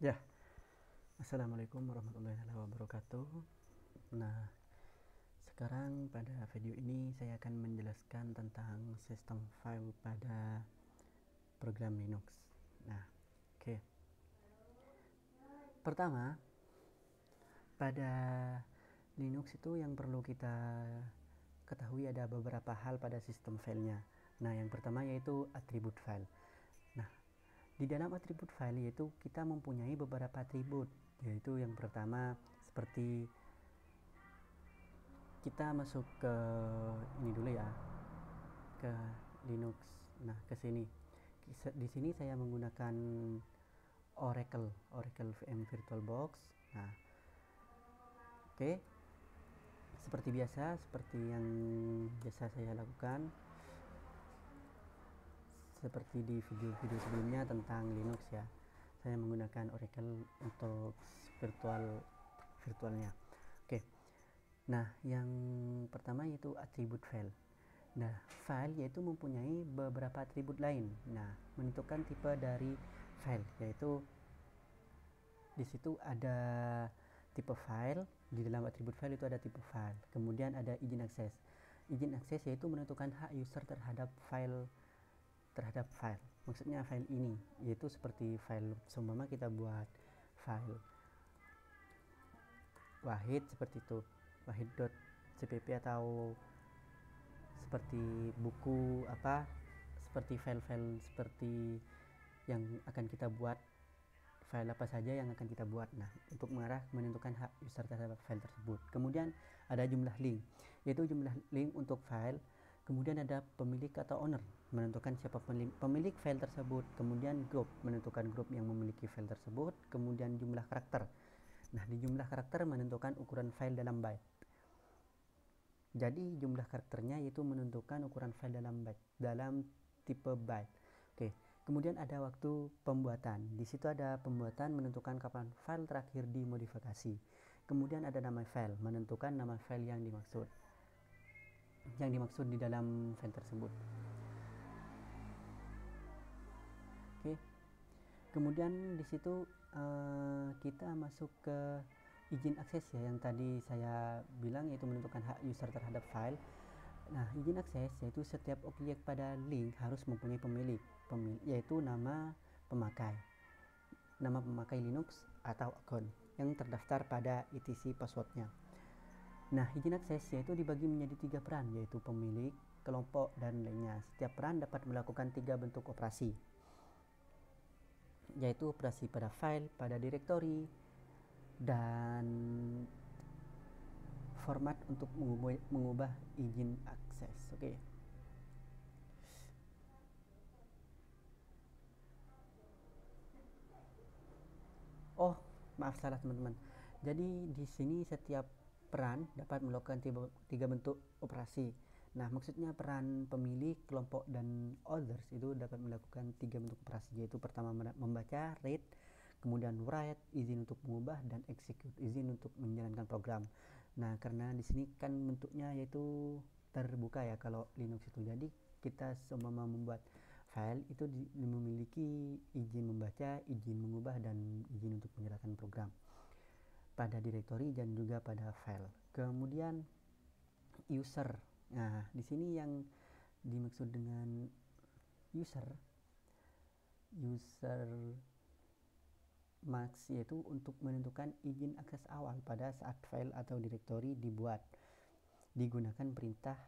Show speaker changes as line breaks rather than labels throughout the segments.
Ya, Assalamualaikum warahmatullahi wabarakatuh. Nah, sekarang pada video ini saya akan menjelaskan tentang sistem file pada program Linux. Nah, oke. Pertama, pada Linux itu yang perlu kita ketahui ada beberapa hal pada sistem filenya. Nah, yang pertama yaitu atribut file. Nah, di dalam atribut file yaitu kita mempunyai beberapa atribut, yaitu yang pertama seperti kita masuk ke ini dulu ya, ke Linux. Nah, ke sini. Di sini saya menggunakan Oracle VM VirtualBox. Nah, oke. Seperti biasa, seperti yang biasa saya lakukan, seperti di video-video sebelumnya tentang Linux ya. Saya menggunakan Oracle untuk virtualnya. Oke. Nah, yang pertama yaitu atribut file. Nah, file yaitu mempunyai beberapa atribut lain. Nah, menentukan tipe dari file yaitu di situ ada tipe file. Di dalam atribut file itu ada tipe file. Kemudian ada izin akses. Izin akses yaitu menentukan hak user terhadap file. Maksudnya file ini yaitu seperti file seumpama kita buat file wahid seperti itu, wahid.cpp atau seperti buku apa, seperti file-file seperti yang akan kita buat, file apa saja yang akan kita buat. Nah, untuk mengarah menentukan hak user terhadap file tersebut. Kemudian ada jumlah link, yaitu jumlah link untuk file. Kemudian ada pemilik atau owner, menentukan siapa pemilik file tersebut. Kemudian group, menentukan grup yang memiliki file tersebut. Kemudian jumlah karakter. Nah, di jumlah karakter menentukan ukuran file dalam byte. Jadi jumlah karakternya yaitu menentukan ukuran file dalam tipe byte. Oke. Kemudian ada waktu pembuatan. Di situ ada pembuatan menentukan kapan file terakhir dimodifikasi. Kemudian ada nama file, menentukan nama file yang dimaksud. Yang dimaksud di dalam file tersebut. Oke. Kemudian di situ kita masuk ke izin akses ya, yang tadi saya bilang yaitu menentukan hak user terhadap file. Nah, izin akses yaitu setiap objek pada link harus mempunyai pemilik yaitu nama pemakai Linux atau akun yang terdaftar pada etc passwordnya. Nah, izin akses yaitu dibagi menjadi 3 peran, yaitu pemilik, kelompok, dan lainnya. Setiap peran dapat melakukan 3 bentuk operasi, yaitu operasi pada file, pada direktori, dan format untuk mengubah izin akses. Oke. Oh, maaf salah teman-teman. Jadi di sini setiap peran dapat melakukan 3 bentuk operasi. Nah, maksudnya peran pemilik, kelompok, dan others itu dapat melakukan 3 bentuk operasi, yaitu pertama membaca, read, kemudian write, izin untuk mengubah, dan execute, izin untuk menjalankan program. Nah, karena di sini kan bentuknya yaitu terbuka ya kalau Linux itu. Jadi kita semua membuat file itu memiliki izin membaca, izin mengubah, dan izin untuk menjalankan program pada direktori dan juga pada file. Kemudian user. Nah, di sini yang dimaksud dengan user max yaitu untuk menentukan izin akses awal pada saat file atau direktori dibuat. Digunakan perintah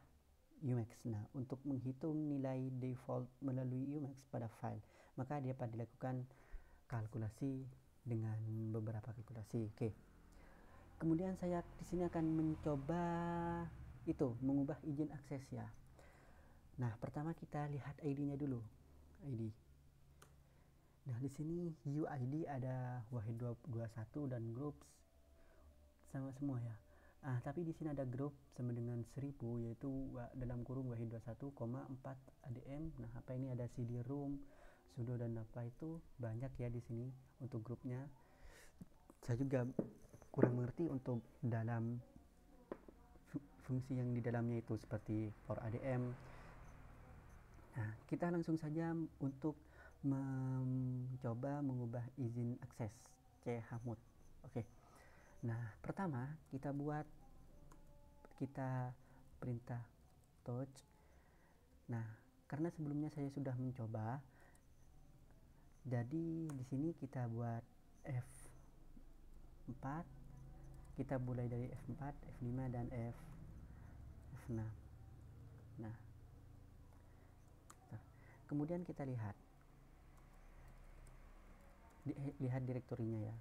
Umax. Nah, untuk menghitung nilai default melalui Umax pada file, maka dapat dilakukan kalkulasi dengan beberapa kalkulasi. Oke. Kemudian saya di sini akan mencoba itu mengubah izin akses ya. Nah, pertama kita lihat ID-nya dulu. ID. Nah, di sini UID ada wahid 21 dan groups sama semua ya. Tapi di sini ada grup sama dengan 1000, yaitu dalam kurung wahid 21,4 ADM. Nah, apa ini ada CD-ROM, sudo, dan apa itu banyak ya di sini untuk grupnya. Saya juga kurang mengerti untuk dalam fungsi yang di dalamnya itu seperti for ADM. Nah, kita langsung saja untuk mencoba mengubah izin akses. chmod. Oke. Nah, pertama kita perintah touch. Nah, karena sebelumnya saya sudah mencoba, jadi di sini kita buat F4. Kita mulai dari F4, F5 dan F6. Nah, kemudian kita lihat direktorinya ya.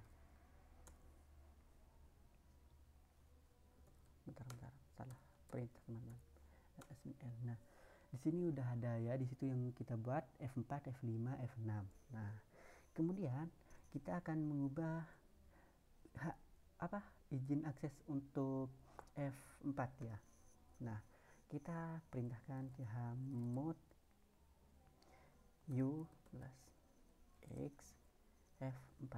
Bentar, salah perintah teman-teman. Nah, di sini udah ada ya, di situ yang kita buat F4, F5, F6. Nah, kemudian kita akan mengubah izin akses untuk F4 ya. Nah, kita perintahkan chmod u plus x F4.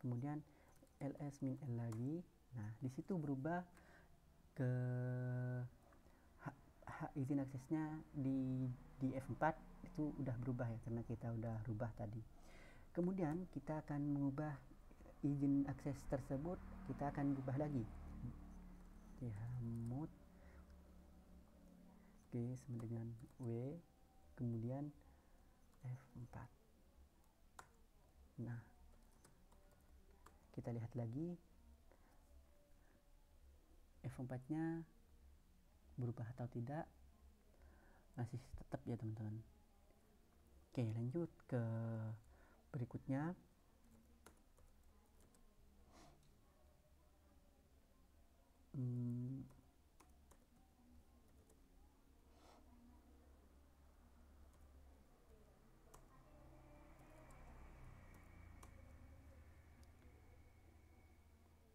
Kemudian ls min l lagi. Nah, di situ berubah ke hak izin aksesnya di F4 itu udah berubah ya, karena kita udah rubah tadi. Kemudian kita akan mengubah izin akses tersebut, kita akan ubah lagi chmod g sama dengan w, kemudian F4. Nah, kita lihat lagi F4 nya berubah atau tidak. Masih tetap ya teman-teman. Oke, lanjut ke berikutnya.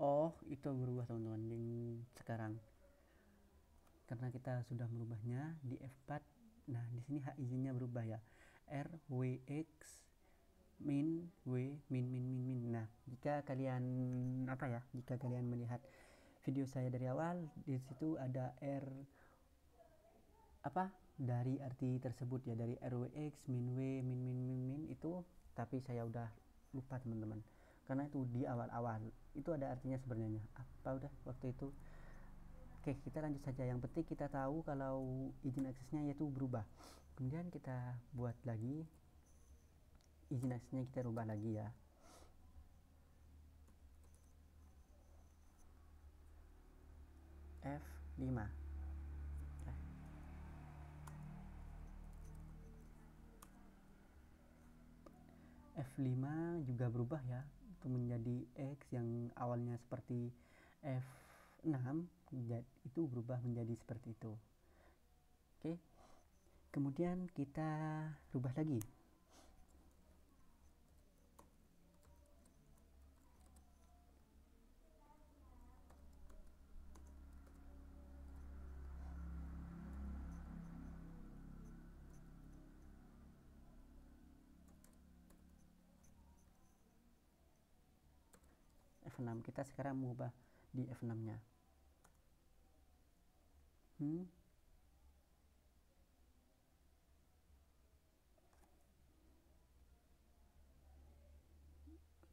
Oh, itu berubah teman-teman yang sekarang, karena kita sudah merubahnya di F4. Nah, di sini hak izinnya berubah ya, rwx min w min. Nah, jika kalian melihat video saya dari awal, di situ ada dari arti tersebut ya, dari rwx min w min itu, tapi saya udah lupa teman-teman, karena itu di awal-awal itu ada artinya sebenarnya udah waktu itu. Oke, kita lanjut saja. Yang penting kita tahu kalau izin aksesnya yaitu berubah. Kemudian kita buat lagi izin aksesnya, kita rubah lagi ya. F5. F5 juga berubah ya, itu menjadi X yang awalnya seperti F6, itu berubah menjadi seperti itu. Oke, kemudian kita rubah lagi. F6, kita sekarang mengubah di F6 nya.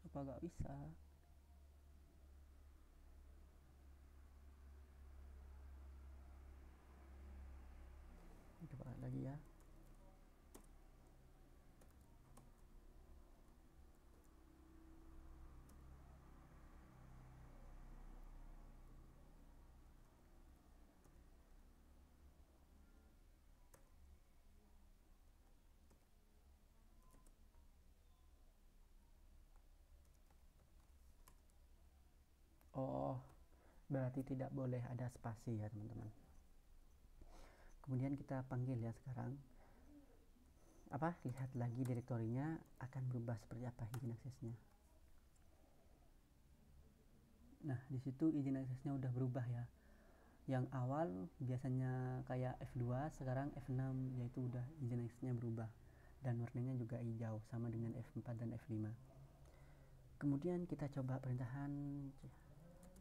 Apa gak bisa? Coba lagi ya. Oh, berarti tidak boleh ada spasi ya teman-teman. Kemudian kita panggil ya sekarang. Lihat lagi direktorinya akan berubah seperti apa izin aksesnya. Nah, di situ izin aksesnya udah berubah ya. Yang awal biasanya kayak F2, sekarang F6, yaitu udah izin aksesnya berubah. Dan warnanya juga hijau, sama dengan F4 dan F5. Kemudian kita coba perintahan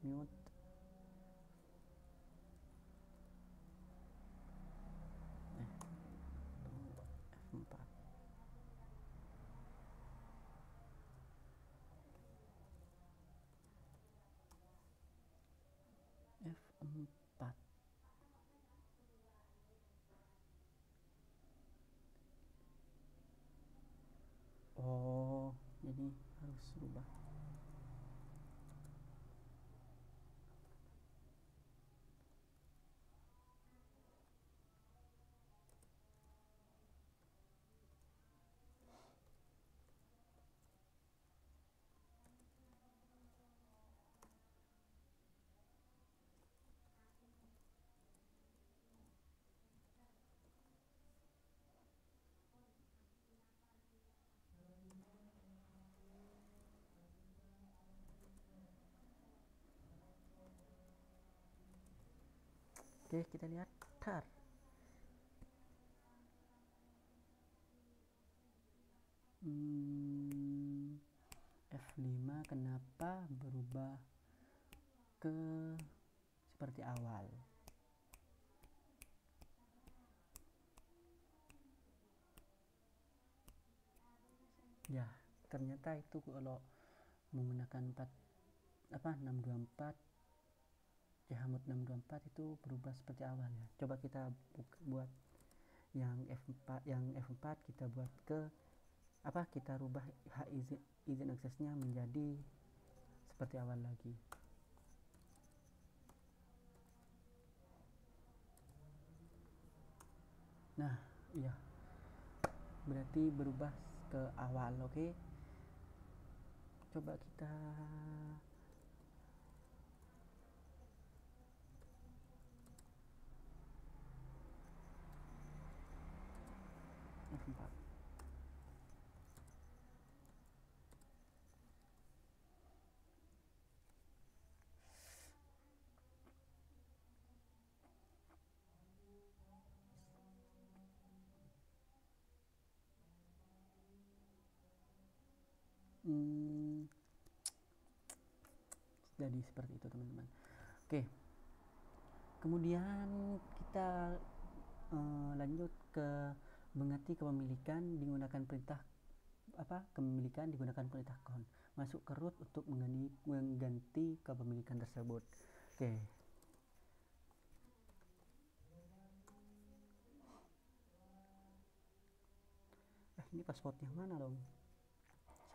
mute. F4. F4. Oh, jadi harus rubah. Oke, kita lihat tar. F5 kenapa berubah ke seperti awal? Ya, ternyata itu kalau menggunakan 624 Jahamut 624 itu berubah seperti awal ya. Coba kita buat yang F4 kita buat ke kita rubah hak izin aksesnya menjadi seperti awal lagi. Nah, iya. Berarti berubah ke awal, oke? Coba kita F4. Jadi seperti itu teman-teman. Oke, kemudian kita lanjut ke mengerti kepemilikan digunakan perintah kepemilikan digunakan perintah con. Masuk ke root untuk mengganti kepemilikan tersebut. Oke. Ini password yang mana dong?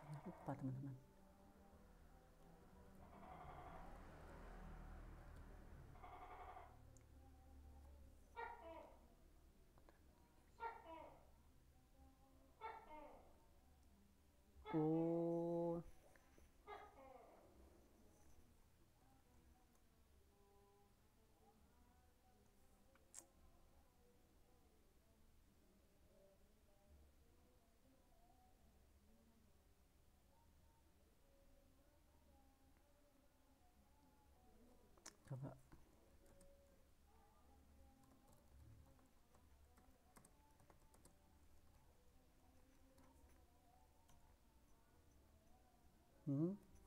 Saya lupa teman-teman. Oh, coba.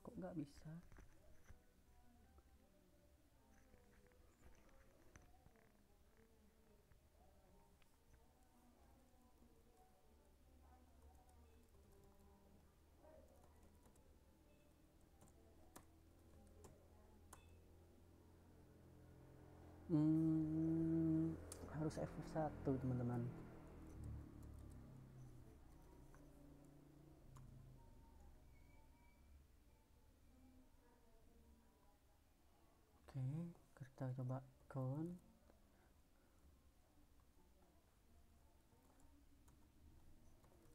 Kok nggak bisa? Harus F1 teman-teman. Oke, kita coba con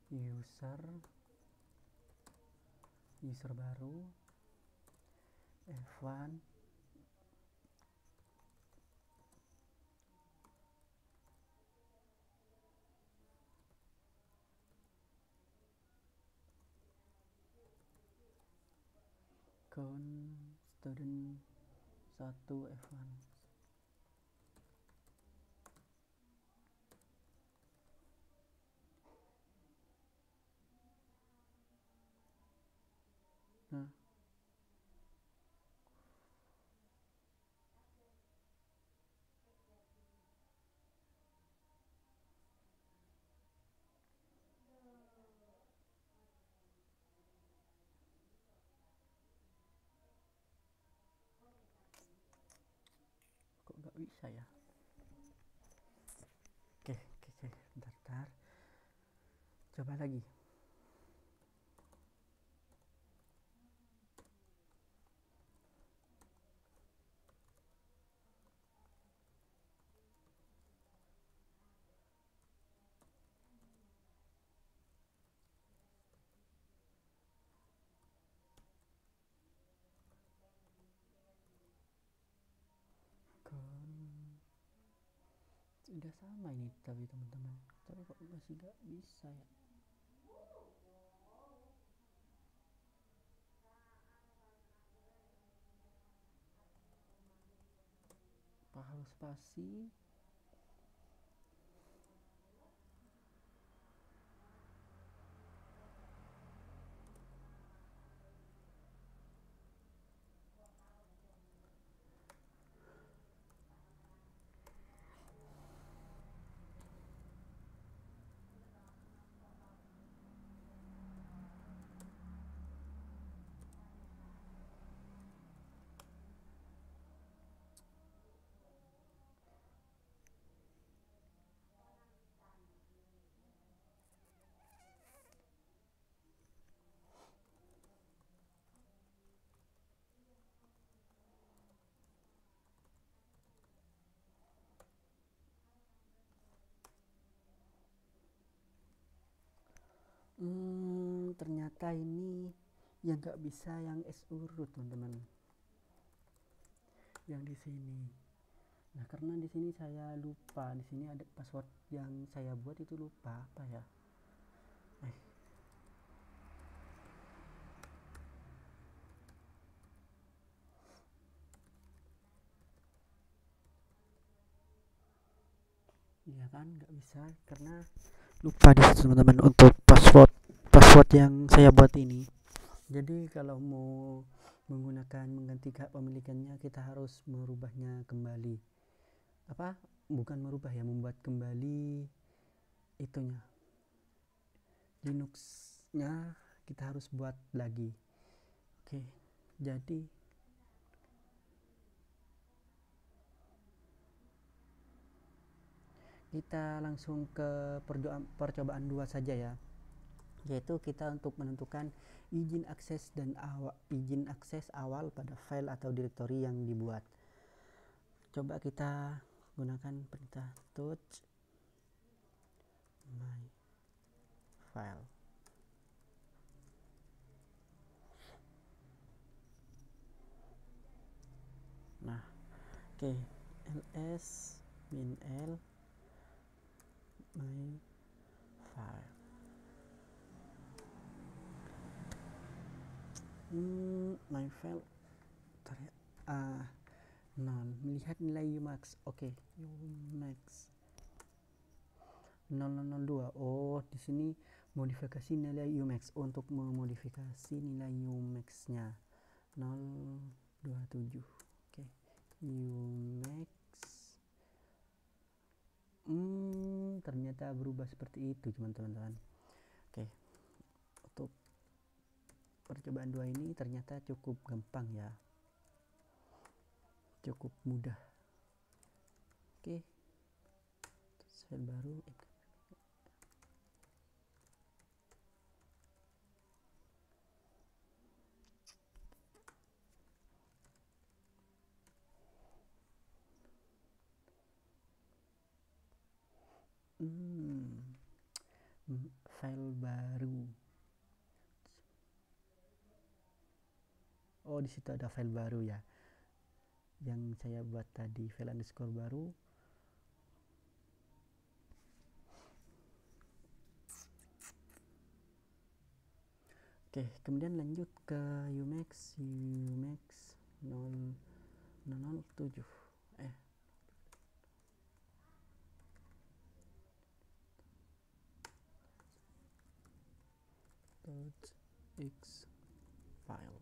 user baru F1 con student 1 F1. Nah, kok bisa ya. Oke, bentar, coba lagi. Sudah sama ini tapi teman-teman, tapi kok masih gak bisa ya. Apa harus spasi? Ternyata ini yang nggak bisa yang S urut teman-teman, yang di sini. Nah karena di sini saya lupa, di sini ada password yang saya buat itu lupa apa ya. Iya kan nggak bisa karena lupa di situ teman-teman untuk password yang saya buat ini. Jadi kalau mau mengganti kepemilikannya kita harus merubahnya kembali. Apa? Bukan merubah ya, membuat kembali itunya. Linuxnya kita harus buat lagi. Oke. Jadi kita langsung ke percobaan 2 saja ya. Yaitu kita untuk menentukan izin akses awal pada file atau directory yang dibuat. Coba kita gunakan perintah touch my file. Nah, oke, ls -l my file. My file melihat nilai Umax. Oke, Umax 0002. Oh, di sini modifikasi nilai Umax. Untuk memodifikasi nilai Umax-nya 027. Oke, Umax. Ternyata berubah seperti itu teman-teman. Oke, untuk percobaan 2 ini ternyata cukup gampang ya, cukup mudah. Oke, file baru. File baru. Oh, di situ ada file baru ya, yang saya buat tadi, file underscore baru. Oke, kemudian lanjut ke Umax 007. .x file.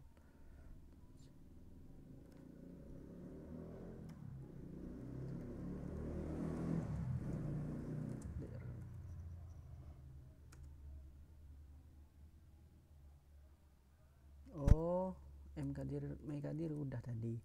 Oh, mkdir udah tadi.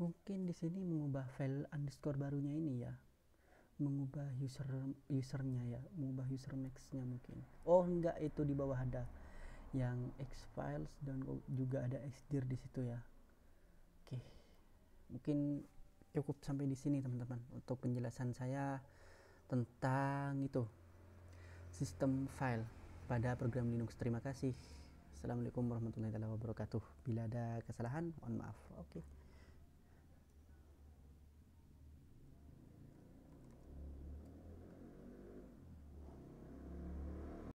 Mungkin di sini mengubah file underscore barunya ini ya, mengubah usernya ya, mengubah user max-nya mungkin. Oh enggak, itu di bawah ada yang X files dan juga ada xdir di situ ya. Oke, mungkin cukup sampai di sini teman-teman untuk penjelasan saya tentang itu sistem file pada program Linux. Terima kasih. Assalamualaikum warahmatullahi wabarakatuh. Bila ada kesalahan mohon maaf. Oke.